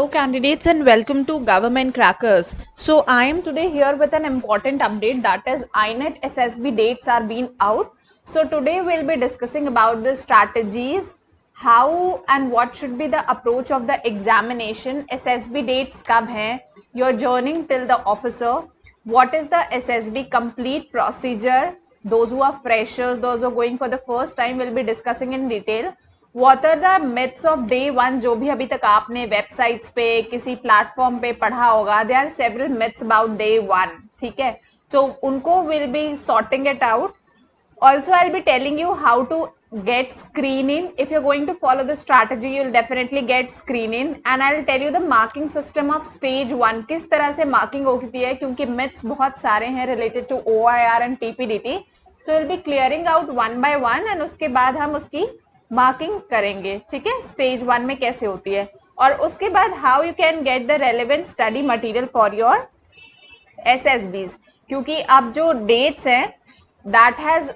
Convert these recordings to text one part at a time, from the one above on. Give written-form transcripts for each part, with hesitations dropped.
Hello candidates and welcome to Government Crackers. So I am today here with an important update, that is INET SSB dates are being out. So today we'll be discussing about the strategies, how and what should be the approach of the examination, SSB dates kab hain, your journey till the officer, what is the SSB complete procedure, those who are freshers, those who are going for the first time will be discussing in detail. What are the myths of day one, जो भी अभी तक आपने websites पे किसी platform पे पढ़ा होगा, there are several myths about day one, ठीक है, तो उनको will be sorting it out. Also I'll be telling you how to get screening. If you're going to follow the strategy, you'll definitely get screening. And I'll tell you the marking system of stage 1, किस तरह से marking होती है, क्योंकि myths बहुत सारे हैं related to OIR and PPDT. So we'll be clearing out one by one and उसके बाद हम उसकी मार्किंग करेंगे, ठीक है, स्टेज 1 में कैसे होती है. और उसके बाद how you can get the relevant study material for your SSBs, क्योंकि अब जो डेट्स हैं दैट हैज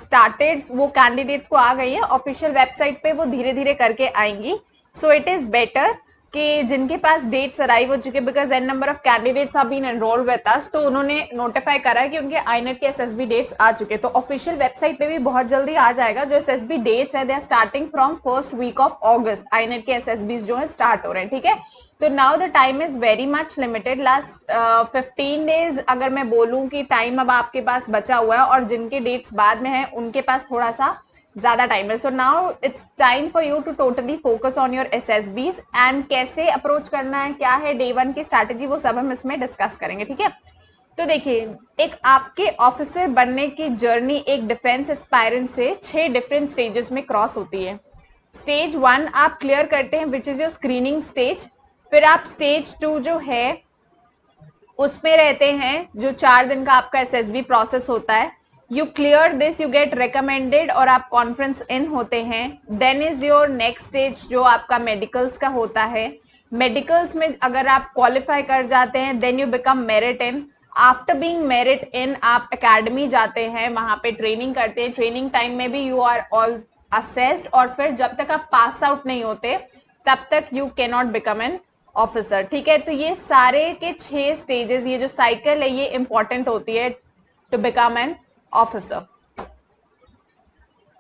स्टार्टेड, वो कैंडिडेट्स को आ गई है ऑफिशियल वेबसाइट पे, वो धीरे धीरे करके आएंगी. सो इट इज बेटर कि जिनके पास डेट्स अराइव हो चुके, because an number of candidates are been enrolled with us, तो उन्होंने नोटिफाई करा है कि उनके आईनेट के SSB डेट्स आ चुके. तो ऑफिशियल वेबसाइट पे भी बहुत जल्दी आ जाएगा. जो SSB डेट्स है they are starting from first week of August. आईनेट के SSBs जो है स्टार्ट हो रहे हैं, ठीक है. तो now the time is very much limited. Last 15 days अगर मैं बोलूं कि टाइम अब आपके पास बचा हुआ है, और जिनके डेट्स बाद में है उनके पास थोड़ा सा ज्यादा टाइम है. So now it's time for you to totally focus on your SSBs and कैसे अप्रोच करना है, क्या है डे 1 की स्ट्रैटेजी, वो सब हम इसमें डिस्कस करेंगे, ठीक है. तो देखिए, एक आपके ऑफिसर बनने की जर्नी एक डिफेंस एस्पायरेंट से 6 डिफरेंट स्टेजेस में क्रॉस होती है. स्टेज 1 आप क्लियर करते हैं which is your screening stage. फिर आप स्टेज 2 जो है उसमें रहते हैं, जो 4 दिन का आपका SSB प्रोसेस होता है. You clear this, you get recommended और आप कॉन्फ्रेंस इन होते हैं. Then is your next stage जो आपका मेडिकल्स का होता है. मेडिकल्स में अगर आप क्वालिफाई कर जाते हैं then you become merit in. After being merit in आप एकेडमी जाते हैं, वहां पे ट्रेनिंग करते हैं. ट्रेनिंग टाइम में भी यू आर ऑल असेस्ड, और फिर जब तक आप पास आउट नहीं होते तब तक you can not become an officer, ठीक है. तो ये सारे के 6 स्टेजेस, ये जो साइकिल है ये इंपॉर्टेंट होती है टू बिकम एन ऑफिसर.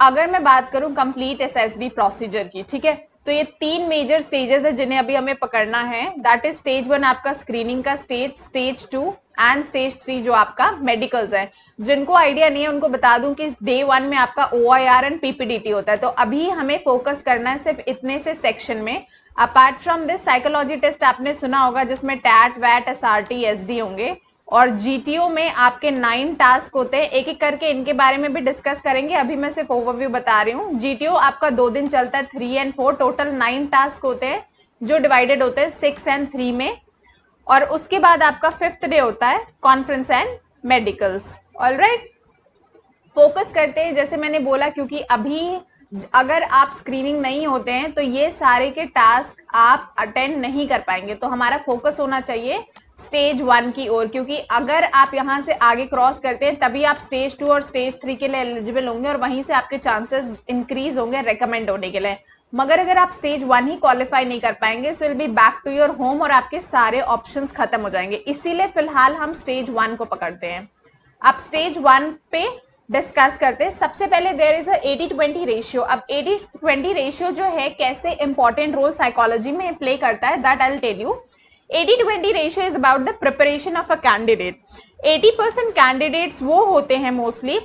अगर मैं बात करूं कंप्लीट SSB प्रोसीजर की, ठीक है, तो ये 3 मेजर स्टेजेस है जिन्हें अभी हमें पकड़ना है. दैट इज स्टेज 1 आपका स्क्रीनिंग का स्टेज, स्टेज 2 एंड स्टेज 3 जो आपका मेडिकल्स है. जिनको आइडिया नहीं है उनको बता दूं कि डे 1 में आपका OIR एंड PPDT होता है. तो अभी हमें फोकस करना है सिर्फ इतने से सेक्शन में. Apart from this psychology test आपने सुना होगा जिसमें टैट वैट SRT SD होंगे, और GTO में आपके 9 टास्क होते हैं. एक एक करके इनके बारे में भी डिस्कस करेंगे. अभी मैं सिर्फ ओवरव्यू बता रही हूँ. GTO आपका 2 दिन चलता है, 3 एंड 4, टोटल 9 टास्क होते हैं जो डिवाइडेड होते हैं 6 एंड 3 में. और उसके बाद आपका 5th डे होता है conference and medicals. Alright, focus करते हैं जैसे मैंने बोला, क्योंकि अभी अगर आप स्क्रीनिंग नहीं होते हैं तो ये सारे के टास्क आप अटेंड नहीं कर पाएंगे. तो हमारा फोकस होना चाहिए स्टेज 1 की ओर, क्योंकि अगर आप यहाँ से आगे क्रॉस करते हैं तभी आप स्टेज 2 और स्टेज 3 के लिए एलिजिबल होंगे, और वहीं से आपके चांसेस इंक्रीज होंगे रिकमेंड होने के लिए. मगर अगर आप स्टेज 1 ही क्वालिफाई नहीं कर पाएंगे so will be back to your home और आपके सारे ऑप्शंस खत्म हो जाएंगे. इसीलिए फिलहाल हम स्टेज 1 को पकड़ते हैं. आप स्टेज 1 पे डिस्कस करते हैं. सबसे पहले देयर इज अ 80-20 रेशियो. अब 80-20 रेशियो जो है कैसे इंपॉर्टेंट रोल साइकोलॉजी में प्ले करता है, that I will tell you. 80-20 ratio is about the preparation of a candidate. 80% candidates वो होते हैं mostly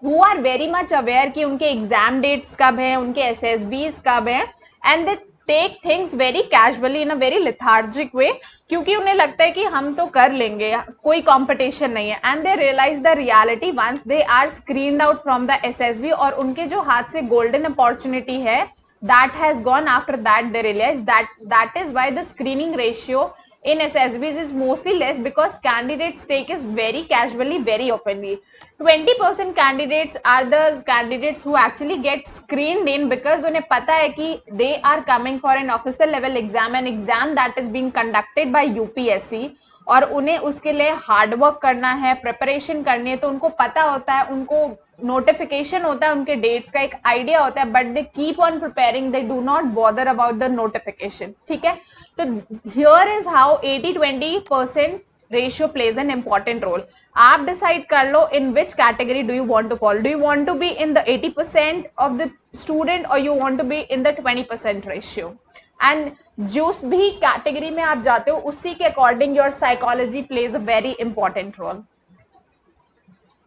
who are very much aware कि उनके एग्जाम डेट्स कब हैं, उनके SSBs कब हैं, and they take things very casually in a very lethargic way, क्योंकि उन्हें लगता है कि हम तो कर लेंगे, कोई कंपटीशन नहीं है. And they realise the reality once they are screened out from the SSB, और उनके जो हाथ से गोल्डन अपॉर्चुनिटी है that has gone. After that they realize that is why the screening ratio in SSBs is mostly less, because candidates take is very casually, very oftenly. 20% candidates are the candidates who actually get screened in because उन्हें पता है कि they are coming for an officer level exam, an exam that is being conducted by UPSC, और उन्हें उसके लिए hard work करना है, प्रिपरेशन करनी है. तो उनको पता होता है, उनको नोटिफिकेशन होता है उनके डेट्स का, एक आइडिया होता है, but they keep on preparing, they do not bother about the notification, ठीक है। तो here is how 80-20% ratio plays an important role. आप डिसाइड कर लो in which category do you want to fall, do you want to be in the 80% of the student और you want to be in the 20% ratio. And जिस भी category में आप जाते हो उसी के according your psychology plays a very important role.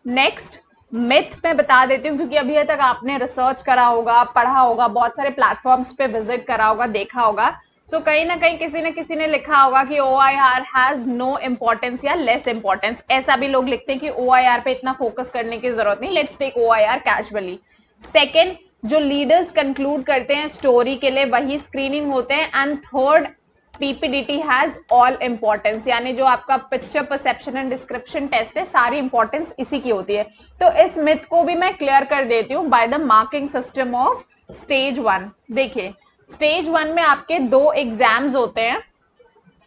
Next myth मैं बता देती हूँ, क्योंकि अभी तक आपने रिसर्च करा होगा, पढ़ा होगा, बहुत सारे प्लेटफॉर्म्स पे विजिट करा होगा, देखा होगा, सो कहीं ना कहीं किसी न किसी ने लिखा होगा कि OIR हैज नो इम्पोर्टेंस या लेस इम्पोर्टेंस। ऐसा भी लोग लिखते हैं कि OIR पे इतना फोकस करने की जरूरत नहीं, let's take OIR casually. Second, जो लीडर्स कंक्लूड करते हैं स्टोरी के लिए वही स्क्रीनिंग होते हैं। And third, PPDT has all importance, यानी जो आपका picture perception and description test है सारी इंपॉर्टेंस इसी की होती है। तो इस मिथ को भी मैं क्लियर कर देती हूँ by the marking system of stage 1। देखिए स्टेज 1 में आपके 2 एग्जाम्स होते हैं,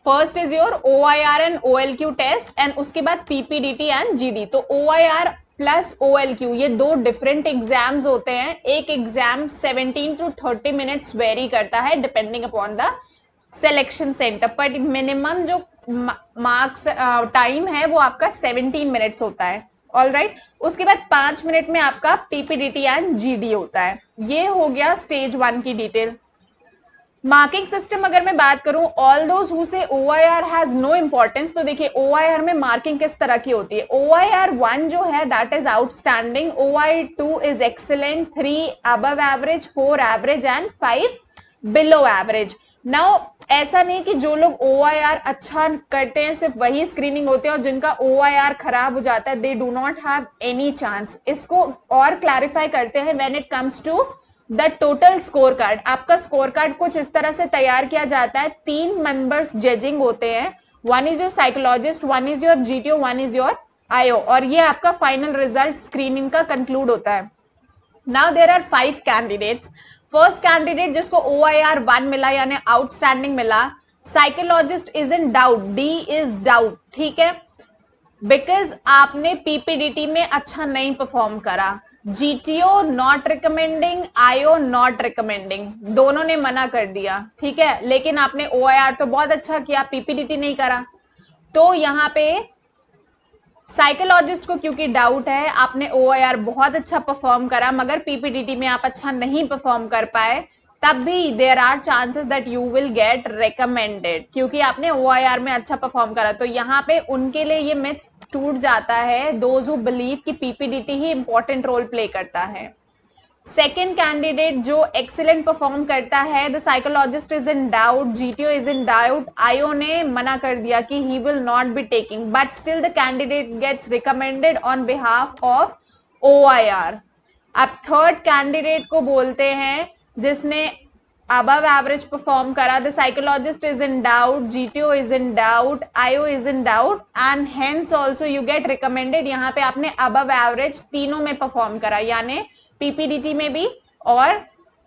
first is your OIR and OLQ test and उसके बाद PPDT एंड GD। तो OIR प्लस OLQ ये 2 डिफरेंट एग्जाम्स होते हैं। एक एग्जाम 17 to 30 मिनट्स वेरी करता है depending upon the selection centre, पर मिनिमम जो मार्क्स टाइम है वो आपका 17 मिनट्स होता है। ऑल राइट, उसके बाद 5 मिनट में आपका PPDT एंड GD होता है। ये हो गया स्टेज 1 की डिटेल। मार्किंग सिस्टम अगर मैं बात करूं, ऑल दोज हु से OIR हैज नो इंपॉर्टेंस, तो देखिए OIR में मार्किंग किस तरह की होती है। OIR 1 जो है that is outstanding, OIR 2 is excellent, 3 above average, 4 average and 5 below average. Now ऐसा नहीं कि जो लोग OIR अच्छा करते हैं सिर्फ वही स्क्रीनिंग होते हैं और जिनका OIR खराब हो जाता है they do not have any chance. इसको और क्लैरिफाई करते हैं when it comes to the total score card. आपका स्कोर कार्ड कुछ इस तरह से तैयार किया जाता है, 3 मेंबर्स जजिंग होते हैं, 1 is your psychologist, 1 is your GTO, 1 is your IO, और ये आपका फाइनल रिजल्ट स्क्रीनिंग का कंक्लूड होता है। Now there are 5 candidates. First candidate जिसको OIR 1 मिला यानी आउटस्टैंडिंग मिला, psychologist is in doubt, D is doubt, ठीक है, बिकॉज आपने PPDT में अच्छा नहीं परफॉर्म करा। GTO not recommending, IO not recommending, दोनों ने मना कर दिया, ठीक है, लेकिन आपने OIR तो बहुत अच्छा किया, PPDT नहीं करा। तो यहाँ पे साइकोलॉजिस्ट को क्योंकि डाउट है, आपने OIR बहुत अच्छा परफॉर्म करा मगर PPDT में आप अच्छा नहीं परफॉर्म कर पाए, तब भी there are chances that you will get recommended, क्योंकि आपने OIR में अच्छा परफॉर्म करा। तो यहाँ पे उनके लिए ये मिथ टूट जाता है, दोज हु बिलीव कि PPDT ही इंपॉर्टेंट रोल प्ले करता है। सेकेंड कैंडिडेट जो एक्सीलेंट परफॉर्म करता है, the psychologist is in doubt, GTO is in doubt, IO ने मना कर दिया कि he will not be taking, but still the candidate gets recommended on behalf of OIR। अब थर्ड कैंडिडेट को बोलते हैं जिसने above average परफॉर्म करा, the psychologist is in doubt, GTO is in doubt, IO is in doubt and hence also you get recommended. यहाँ पे आपने above average तीनों में परफॉर्म करा, यानी PPDT में भी और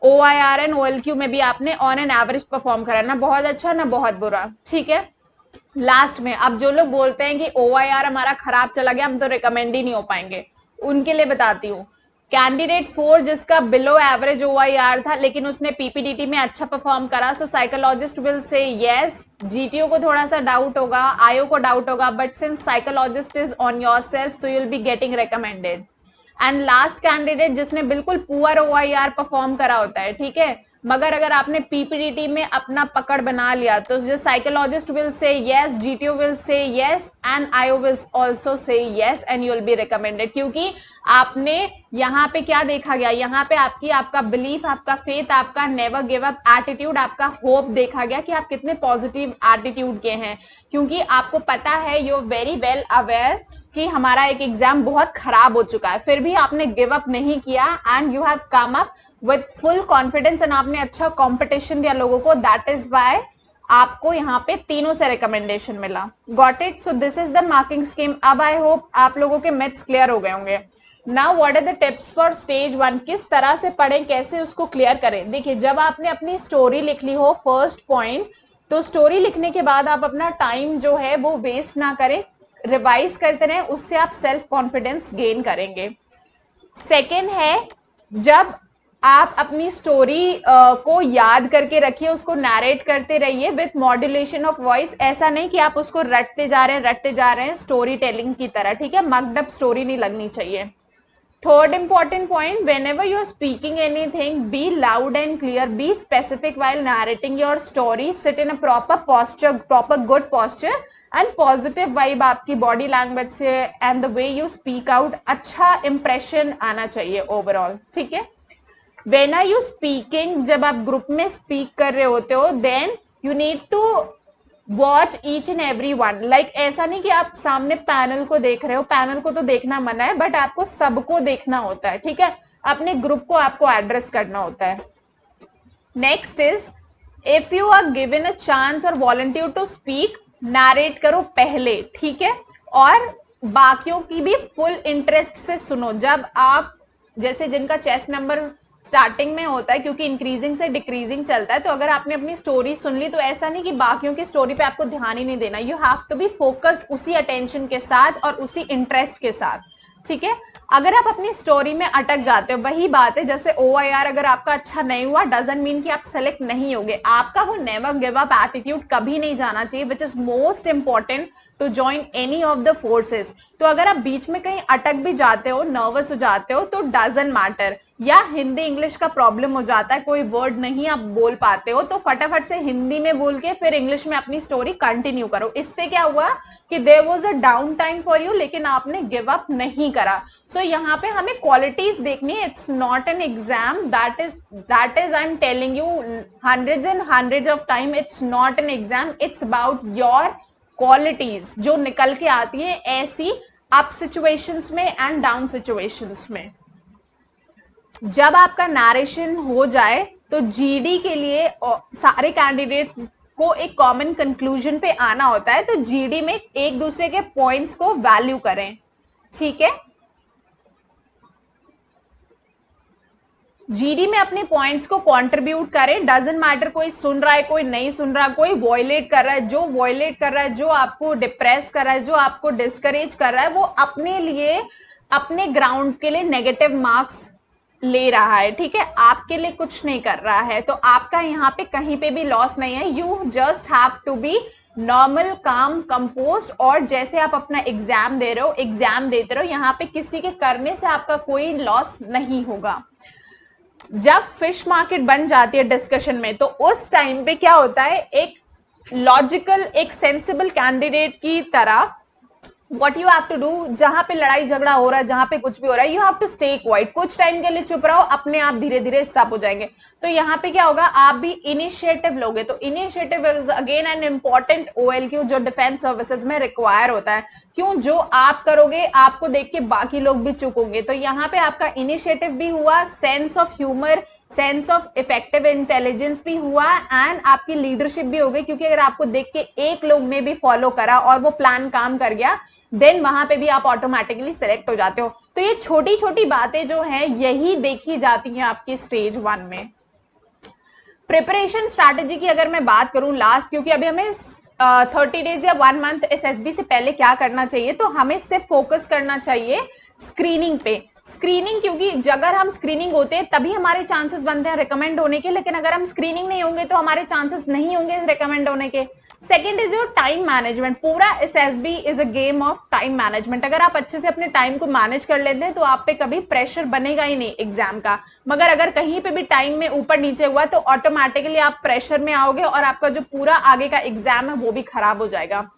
OIR एंड OLQ में भी आपने ऑन एन एवरेज परफॉर्म करा, ना बहुत अच्छा ना बहुत बुरा, ठीक है। लास्ट में अब जो लोग बोलते हैं कि OIR हमारा खराब चला गया, हम तो रिकमेंड ही नहीं हो पाएंगे, उनके लिए बताती हूँ। कैंडिडेट 4 जिसका बिलो एवरेज OIR था लेकिन उसने PPDT में अच्छा परफॉर्म करा, so psychologist will say yes, GTO को थोड़ा सा डाउट होगा, IO को डाउट होगा, but since psychologist is on your self so you will be getting recommended. And last candidate जिसने बिल्कुल पुअर OIR परफॉर्म करा होता है, ठीक है, मगर अगर आपने PPDT में अपना पकड़ बना लिया तो जो psychologist will say yes, GTO will say yes and IO will also say yes and you will be recommended, क्योंकि आपने यहाँ पे क्या देखा गया, यहाँ पे आपका बिलीफ, आपका फेथ, आपका नेवर गिव अप एटीट्यूड, आपका होप देखा गया कि आप कितने पॉजिटिव एटीट्यूड के हैं, क्योंकि आपको पता है, you are very well aware कि हमारा एक एग्जाम बहुत खराब हो चुका है, फिर भी आपने गिव अप नहीं किया and you have come up with full confidence and आपने अच्छा कॉम्पिटिशन दिया लोगों को, दैट इज वाई आपको यहाँ पे तीनों से रिकमेंडेशन मिला। Got it? So this is the marking scheme. अब आई होप आप लोगों के मिथ्स क्लियर हो गए होंगे। Now what are the tips for stage 1, किस तरह से पढ़ें, कैसे उसको क्लियर करें। देखिए जब आपने अपनी स्टोरी लिख ली हो फर्स्ट पॉइंट, तो स्टोरी लिखने के बाद आप अपना टाइम जो है वो वेस्ट ना करें, रिवाइज करते रहें, उससे आप सेल्फ कॉन्फिडेंस गेन करेंगे। सेकेंड है जब आप अपनी स्टोरी को याद करके रखिए, उसको नैरेट करते रहिए विथ मॉड्यूलेशन ऑफ वॉइस। ऐसा नहीं कि आप उसको रटते जा रहे हैं स्टोरी टेलिंग की तरह, ठीक है, मक्ड अप स्टोरी नहीं लगनी चाहिए। Third important point, whenever you are speaking anything, be loud and clear, be specific while narrating your story, sit in a proper posture, proper good posture and positive vibe आपकी body language से and the way you speak out, अच्छा impression आना चाहिए overall, ठीक है। When are you speaking, जब आप group में speak कर रहे होते हो, then you need to watch each and every one. Like ऐसा नहीं कि आप सामने पैनल को देख रहे हो, पैनल को तो देखना मना है, बट आपको सबको देखना होता है, ठीक है, अपने ग्रुप को आपको एड्रेस करना होता है। Next is if you are given a chance और वॉलंटियर टू स्पीक, नैरेट करो पहले, ठीक है, और बाकियों की भी फुल इंटरेस्ट से सुनो। जब आप जैसे जिनका चेस्ट नंबर स्टार्टिंग में होता है, क्योंकि इंक्रीजिंग से डिक्रीजिंग चलता है, तो अगर आपने अपनी स्टोरी सुन ली तो ऐसा नहीं कि बाकियों की स्टोरी पे आपको ध्यान ही नहीं देना, you have to be focused उसी अटेंशन के साथ और उसी इंटरेस्ट के साथ, ठीक है। अगर आप अपनी स्टोरी में अटक जाते हो, वही बात है जैसे OIR अगर आपका अच्छा नहीं हुआ डजंट मीन कि आप सेलेक्ट नहीं होगे। आपका वो नेवर गिव अप एटीट्यूड कभी नहीं जाना चाहिए, which is most important to join any of the forces. तो अगर आप बीच में कहीं अटक भी जाते हो, नर्वस हो जाते हो, तो डजंट मैटर, या हिंदी इंग्लिश का प्रॉब्लम हो जाता है, कोई वर्ड नहीं आप बोल पाते हो, तो फटाफट से हिंदी में बोल के फिर इंग्लिश में अपनी स्टोरी कंटिन्यू करो। इससे क्या हुआ कि there was a downtime for you, लेकिन आपने गिव अप नहीं करा। सो यहाँ पे हमें क्वालिटीज देखनी है, it's not an exam, that is I am telling you hundreds and hundreds of time, it's not an exam, it's about your qualities जो निकल के आती है ऐसी अप सिचुएशंस में एंड डाउन सिचुएशंस में। जब आपका नरेशन हो जाए तो जीडी के लिए सारे कैंडिडेट्स को एक कॉमन कंक्लूजन पे आना होता है, तो जीडी में एक दूसरे के पॉइंट्स को वैल्यू करें, ठीक है। जीडी में अपने पॉइंट्स को कंट्रीब्यूट करें, डजंट मैटर कोई सुन रहा है कोई नहीं सुन रहा, कोई वॉयलेट कर रहा है, जो वॉयलेट कर रहा है, जो आपको डिप्रेस कर रहा है, जो आपको डिस्करेज कर रहा है, वो अपने लिए अपने ग्राउंड के लिए नेगेटिव मार्क्स ले रहा है, ठीक है, आपके लिए कुछ नहीं कर रहा है। तो आपका यहाँ पे कहीं पे भी लॉस नहीं है, you just have to be normal calm composed, और जैसे आप अपना एग्जाम दे रहे हो एग्जाम देते रहो, यहाँ पे किसी के करने से आपका कोई लॉस नहीं होगा। जब फिश मार्केट बन जाती है डिस्कशन में, तो उस टाइम पे क्या होता है, एक लॉजिकल एक सेंसिबल कैंडिडेट की तरह What you have to do, जहां पे लड़ाई झगड़ा हो रहा है, जहां पे कुछ भी हो रहा है, you have to stay quiet, कुछ टाइम के लिए चुप रहो, अपने आप धीरे धीरे सब हो जाएंगे। तो यहाँ पे क्या होगा, आप भी इनिशिएटिव लोगे, तो initiative is again an important OLQ जो डिफेंस सर्विसेज में रिक्वायर होता है। क्यों, जो आप करोगे आपको देख के बाकी लोग भी चुकोगे, तो यहाँ पे आपका इनिशिएटिव भी हुआ, sense of humour, sense of effective intelligence भी हुआ, एंड आपकी लीडरशिप भी हो गई, क्योंकि अगर आपको देख के एक लोग ने भी फॉलो करा और वो प्लान काम कर गया, देन वहां पे भी आप ऑटोमेटिकली सिलेक्ट हो जाते हो। तो ये छोटी छोटी बातें जो हैं यही देखी जाती हैं आपकी स्टेज 1 में। प्रिपरेशन स्ट्रैटेजी की अगर मैं बात करूं लास्ट, क्योंकि अभी हमें 30 डेज या 1 मंथ SSB से पहले क्या करना चाहिए, तो हमें सिर्फ फोकस करना चाहिए स्क्रीनिंग पे। स्क्रीनिंग, क्योंकि अगर हम स्क्रीनिंग होते हैं तभी हमारे चांसेस बनते हैं रिकमेंड होने के, लेकिन अगर हम स्क्रीनिंग नहीं होंगे तो हमारे चांसेस नहीं होंगे रिकमेंड होने के। Second is your time management, पूरा SSB is a game of time management. अगर आप अच्छे से अपने टाइम को मैनेज कर लेते हैं तो आप पे कभी प्रेशर बनेगा ही नहीं एग्जाम का, मगर अगर कहीं पे भी टाइम में ऊपर नीचे हुआ तो ऑटोमेटिकली आप प्रेशर में आओगे और आपका जो पूरा आगे का एग्जाम है वो भी खराब हो जाएगा।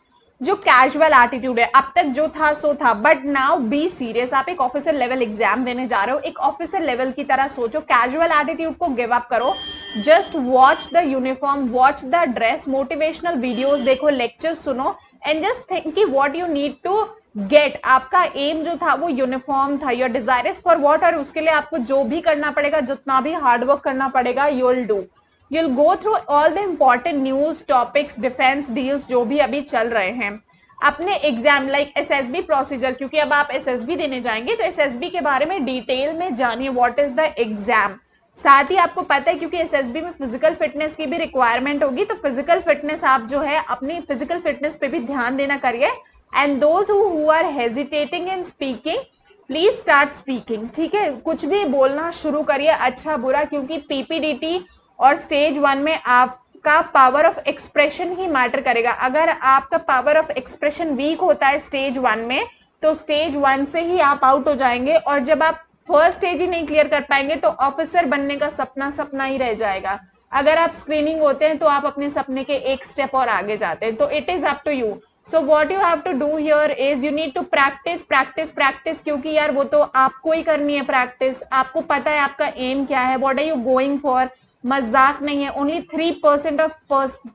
जो कैजुअल एटीट्यूड है, अब तक जो था सो था, बट नाउ बी सीरियस, आप एक ऑफिसर लेवल एग्जाम देने जा रहे हो, एक ऑफिसर लेवल की तरह सोचो, कैजुअल एटीट्यूड को गिव अप करो, just watch the uniform, watch the dress, motivational videos देखो, लेक्चर्स सुनो, एंड जस्ट थिंक कि what you need to get. आपका एम जो था वो यूनिफॉर्म था, your desire is for what, और उसके लिए आपको जो भी करना पड़ेगा, जितना भी हार्डवर्क करना पड़ेगा, you will do. You'll go through all the important news topics, defense deals जो भी अभी चल रहे हैं। अपने एग्जाम लाइक SSB प्रोसीजर, क्योंकि अब आप SSB देने जाएंगे तो SSB के बारे में डिटेल में जानिए, व्हाट इज द एग्जाम। साथ ही आपको पता है क्योंकि SSB में फिजिकल फिटनेस की भी रिक्वायरमेंट होगी, तो फिजिकल फिटनेस आप जो है अपनी फिजिकल फिटनेस पे भी ध्यान देना करिए। And those who are hesitating in speaking, please start speaking, ठीक है, कुछ भी बोलना शुरू करिए, अच्छा बुरा, क्योंकि पीपीडीटी और स्टेज 1 में आपका power of expression he matter करेगा। अगर आपका पावर ऑफ एक्सप्रेशन वीक होता है स्टेज 1 में, तो स्टेज 1 से ही आप आउट हो जाएंगे, और जब आप फर्स्ट स्टेज ही नहीं क्लियर कर पाएंगे तो ऑफिसर बनने का सपना सपना ही रह जाएगा। अगर आप स्क्रीनिंग होते हैं तो आप अपने सपने के एक स्टेप और आगे जाते हैं। तो it is up to you. So what you have to do here is you need to practise practise practise, क्योंकि यार वो तो आपको ही करनी है प्रैक्टिस। आपको पता है आपका एम क्या है, what are you going for. मजाक नहीं है। Only 3% of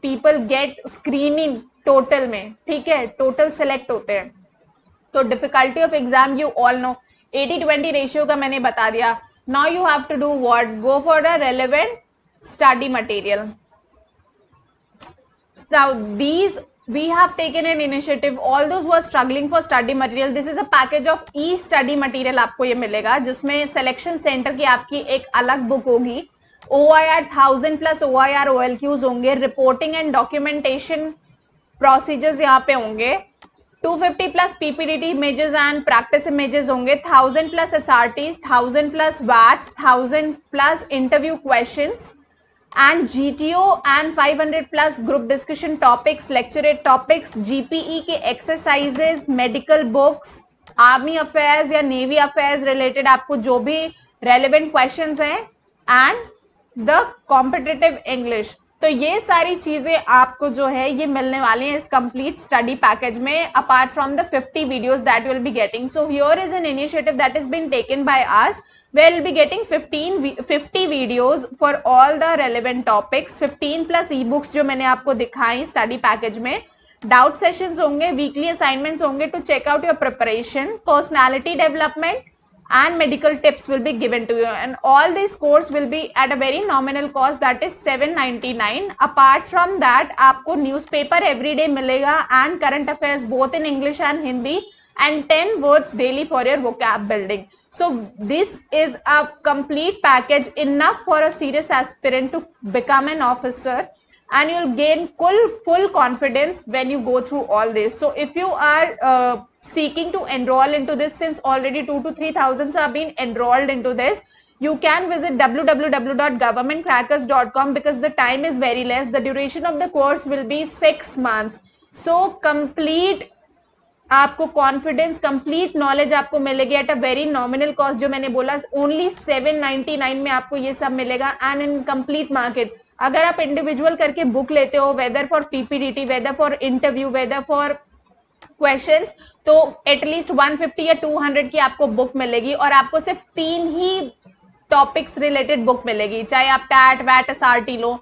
people get screening total में, ठीक है, टोटल सेलेक्ट होते हैं। तो difficulty of exam you all know, 80-20 ratio का मैंने बता दिया। Now you have to do what, go for the relevant study material. Now these we have taken an initiative, all those who are struggling for study material, this is a package of e-study material आपको ये मिलेगा, जिसमें selection centre की आपकी एक अलग book होगी, OIR 1000 plus OIR OLQs होंगे, रिपोर्टिंग एंड डॉक्यूमेंटेशन प्रोसीजर्स यहाँ पे होंगे, 250 plus PPDT images and practice images होंगे, 1000 plus SRTs, 1000 plus WATs, 1000 plus interview questions and GTO and 500 plus group discussion topics, lecturate topics, GPE के exercises, medical books, army affairs या navy affairs related आपको जो भी relevant questions हैं, and the competitive English। तो ये सारी चीजें आपको जो है ये मिलने वाली हैं इस complete study package में, apart from the 50 videos that you will be getting। So here is an initiative that has been taken by us, we'll be getting 50 videos for all the relevant topics, 15 plus ebooks जो मैंने आपको दिखाई study package में, doubt sessions होंगे, weekly assignments होंगे to check out your preparation, personality development and medical tips will be given to you, and all these course will be at a very nominal cost, that is 799। apart from that आपको newspaper everyday मिलेगा and current affairs both in English and Hindi, and 10 words daily for your vocab building। So this is a complete package enough for a serious aspirant to become an officer, and you'll gain full confidence when you go through all this। So if you are seeking to enroll into this, since already 2 to 3,000 have been enrolled into this, you can visit www.governmentcrackers.com because the time is very less. The duration of the course will be 6 months। So complete आपको confidence, complete knowledge आपको मिलेगी at a very nominal cost, जो मैंने बोला only 799 में आपको ये सब मिलेगा, एंड इन कंप्लीट मार्केट। अगर आप इंडिविजुअल करके बुक लेते हो, whether for PPDT, whether for interview, whether for questions, तो एटलीस्ट 150 या 200 की आपको बुक मिलेगी, और आपको सिर्फ 3 ही टॉपिक्स रिलेटेड बुक मिलेगी, चाहे आप टैट वैट SRT लो।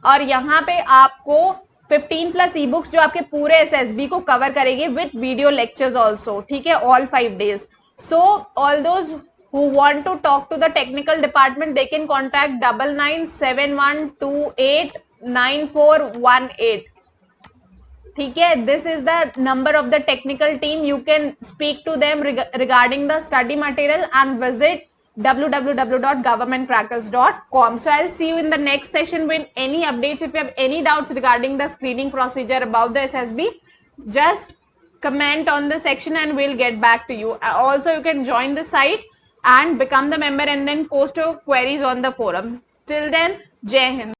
और यहाँ पे आपको 15 प्लस ई बुक्स जो आपके पूरे SSB को कवर करेगी विथ वीडियो लेक्चर्स ऑल्सो, ठीक है, all 5 days। So all those who want to talk to the technical department, they can contact 9971289418, ठीक है, this is the number of the technical team, you can speak to them regarding the study material and visit www.governmentcrackers.com। so I'll see you in the next session with any updates. If you have any doubts regarding the screening procedure about the SSB, just comment on the section and we'll get back to you. Also you can join the site and become the member and then post your queries on the forum. Till then, Jai Hind।